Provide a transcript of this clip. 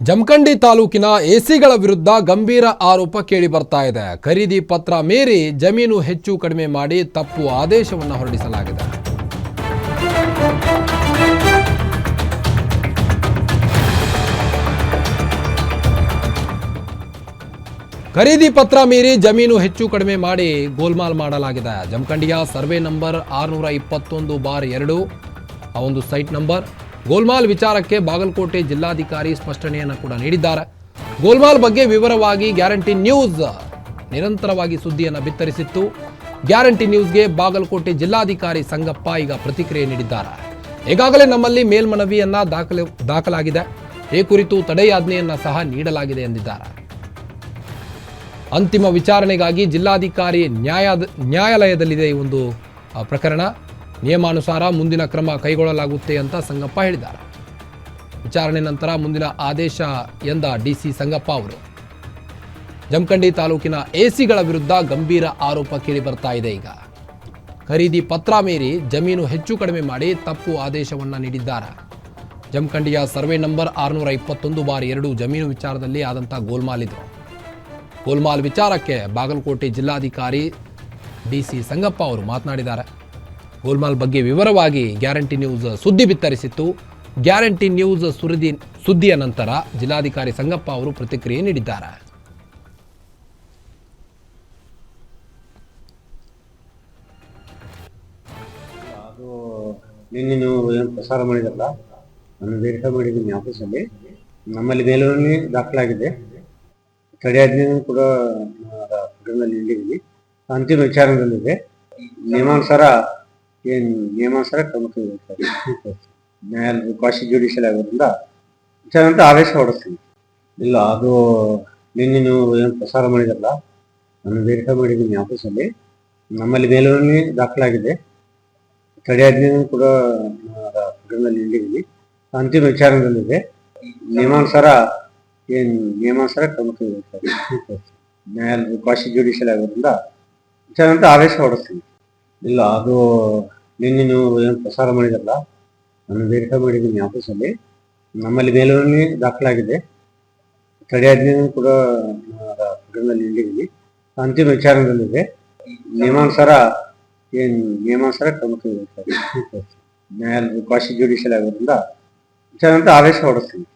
ಜಮಖಂಡಿ ತಾಲೂಕಿನ ಎಸಿಗಳ ವಿರುದ್ಧ ಗಂಭೀರ ಆರೋಪ ಕೇಳಿ ಬರ್ತಾ ಇದೆ. ಖರೀದಿ ಪತ್ರ ಮೀರಿ ಜಮೀನು ಹೆಚ್ಚು ಕಡಿಮೆ ಮಾಡಿ ತಪ್ಪು ಆದೇಶವನ್ನು ಹೊರಡಿಸಲಾಗಿದೆ. ಖರೀದಿ ಪತ್ರ ಮೀರಿ ಜಮೀನು ಹೆಚ್ಚು ಕಡಿಮೆ ಮಾಡಿ ಗೋಲ್ಮಾಲ್ ಮಾಡಲಾಗಿದೆ. ಜಮಖಂಡಿಯ ಸರ್ವೆ ನಂಬರ್ 621/2 ಆ ಒಂದು ಸೈಟ್ ನಂಬರ್ ಗೋಲ್ಮಾಲ್ ವಿಚಾರಕ್ಕೆ ಬಾಗಲಕೋಟೆ ಜಿಲ್ಲಾಧಿಕಾರಿ ಸ್ಪಷ್ಟನೆಯನ್ನು ಕೂಡ ನೀಡಿದ್ದಾರೆ. ಗೋಲ್ಮಾಲ್ ಬಗ್ಗೆ ವಿವರವಾಗಿ ಗ್ಯಾರಂಟಿ ನ್ಯೂಸ್ ನಿರಂತರವಾಗಿ ಸುದ್ದಿಯನ್ನು ಬಿತ್ತರಿಸಿತ್ತು. ಗ್ಯಾರಂಟಿ ನ್ಯೂಸ್ಗೆ ಬಾಗಲಕೋಟೆ ಜಿಲ್ಲಾಧಿಕಾರಿ ಸಂಗಪ್ಪ ಈಗ ಪ್ರತಿಕ್ರಿಯೆ ನೀಡಿದ್ದಾರೆ. ಈಗಾಗಲೇ ನಮ್ಮಲ್ಲಿ ಮೇಲ್ಮನವಿಯನ್ನ ದಾಖಲಾಗಿದೆ. ಈ ಕುರಿತು ತಡೆಯಾಜ್ಞೆಯನ್ನ ಸಹ ನೀಡಲಾಗಿದೆ ಎಂದಿದ್ದಾರೆ. ಅಂತಿಮ ವಿಚಾರಣೆಗಾಗಿ ಜಿಲ್ಲಾಧಿಕಾರಿ ನ್ಯಾಯಾಲಯದಲ್ಲಿದೆ ಈ ಒಂದು ಪ್ರಕರಣ. ನಿಯಮಾನುಸಾರ ಮುಂದಿನ ಕ್ರಮ ಕೈಗೊಳ್ಳಲಾಗುತ್ತೆ ಅಂತ ಸಂಗಪ್ಪ ಹೇಳಿದ್ದಾರೆ. ವಿಚಾರಣೆ ನಂತರ ಮುಂದಿನ ಆದೇಶ ಎಂದ ಡಿಸಿ ಸಂಗಪ್ಪ ಅವರು. ಜಮಖಂಡಿ ತಾಲೂಕಿನ ಎಸಿಗಳ ವಿರುದ್ಧ ಗಂಭೀರ ಆರೋಪ ಕೇಳಿ ಬರ್ತಾ ಇದೆ. ಈಗ ಖರೀದಿ ಪತ್ರ ಮೀರಿ ಜಮೀನು ಹೆಚ್ಚು ಕಡಿಮೆ ಮಾಡಿ ತಪ್ಪು ಆದೇಶವನ್ನು ನೀಡಿದ್ದಾರೆ. ಜಮಖಂಡಿಯ ಸರ್ವೆ ನಂಬರ್ 621/2 ಜಮೀನು ವಿಚಾರದಲ್ಲಿ ಆದಂಥ ಗೋಲ್ಮಾಲ್ ಇದು. ಗೋಲ್ಮಾಲ್ ವಿಚಾರಕ್ಕೆ ಬಾಗಲಕೋಟೆ ಜಿಲ್ಲಾಧಿಕಾರಿ ಡಿಸಿ ಸಂಗಪ್ಪ ಅವರು ಮಾತನಾಡಿದ್ದಾರೆ. ಗೋಲ್ಮಾಲ್ ಬಗ್ಗೆ ವಿವರವಾಗಿ ಗ್ಯಾರಂಟಿ ನ್ಯೂಸ್ ಸುದ್ದಿ ಬಿತ್ತರಿಸಿತ್ತು. ಗ್ಯಾರಂಟಿ ನ್ಯೂಸ್ ಸುದ್ದಿಯ ನಂತರ ಜಿಲ್ಲಾಧಿಕಾರಿ ಸಂಗಪ್ಪ ಅವರು ಪ್ರತಿಕ್ರಿಯೆ ನೀಡಿದ್ದಾರೆ. ಅದು ನಿನ್ನೆ ನೀವು ಏನು ಪ್ರಸಾರ ಮಾಡಿದ್ರಲ್ಲ, ನಾನು ವೆರಿಫೈ ಮಾಡಿದ್ದೀನಿ ಆಫೀಸಲ್ಲಿ. ನಮ್ಮಲ್ಲಿ ಮೇಲ್ಮನವಿ ದಾಖಲಾಗಿದೆ. ತಡೆಯಾಜ್ಞೆಯೂ ಕೂಡ ಪ್ರಕರಣದಲ್ಲಿ ನೀಡಿದ್ದೀನಿ. ಅಂತಿಮ ವಿಚಾರಣೆಯಲ್ಲಿದೆ. ನಿಯಮಾನುಸಾರ ಕ್ರಮ ಕೈಗೊಳ್ಳುತ್ತಾರೆ. ನ್ಯಾಯಾಲಯ ಕ್ವಾಶಿ ಜ್ಯುಡಿಷಿಯಲ್ ಆಗೋದ್ರಿಂದ ವಿಚಾರಣೆ ಆದೇಶ ಹೊರಡಿಸ್ತೀನಿ. ಇಲ್ಲ, ಅದು ನಿನ್ನೆ ನೀವು ಏನು ಪ್ರಸಾರ ಮಾಡಿದ್ರಲ್ಲ, ನಾನು ವೆರಿಫೈ ಮಾಡಿದ್ದೀನಿ ಆಫೀಸಲ್ಲಿ. ನಮ್ಮಲ್ಲಿ ಮೇಲ್ಮನವಿ ದಾಖಲಾಗಿದೆ. ತಡೆಯಾಜ್ಞೆಯೂ ಕೂಡ ಪ್ರಕರಣದಲ್ಲಿ ನೀಡಿದ್ದೀನಿ. ಅಂತಿಮ ವಿಚಾರಣೆಯಲ್ಲಿದೆ. ನಿಯಮಾನುಸಾರ ಕ್ರಮ ಕೈಗೊಳ್ಳುತ್ತಾರೆ. ನ್ಯಾಯಾಲಯ ಕ್ವಾಶಿ ಜ್ಯುಡಿಷಿಯಲ್ ಆಗೋದ್ರಿಂದ ವಿಚಾರಣೆ ಆದೇಶ ಹೊರಡಿಸ್ತೀನಿ. ಇಲ್ಲ, ಅದು ನಿನ್ನೆ ನೀವು ಏನು ಪ್ರಸಾರ ಮಾಡಿದ್ರಲ್ಲ, ನಾನು ವೆರಿಫೈ ಮಾಡಿದ್ದೀನಿ ಆಫೀಸಲ್ಲಿ. ನಮ್ಮಲ್ಲಿ ಮೇಲ್ಮನವಿ ದಾಖಲಾಗಿದೆ. ತಡೆಯಾಜ್ಞೆಯೂ ಕೂಡ ಪ್ರಕರಣದಲ್ಲಿ ನೀಡಿದ್ದೀನಿ. ಅಂತಿಮ ವಿಚಾರಣೆಯಲ್ಲಿದೆ. ನಿಯಮಾನುಸಾರ ಕ್ರಮ ಕೈಗೊಳ್ಳುತ್ತಾರೆ. ನ್ಯಾಯಾಲಯ ಕ್ವಾಶಿ ಜ್ಯುಡಿಷಿಯಲ್ ಆಗೋದ್ರಿಂದ ವಿಚಾರಣೆ ಆದೇಶ ಹೊರಡಿಸ್ತೀನಿ.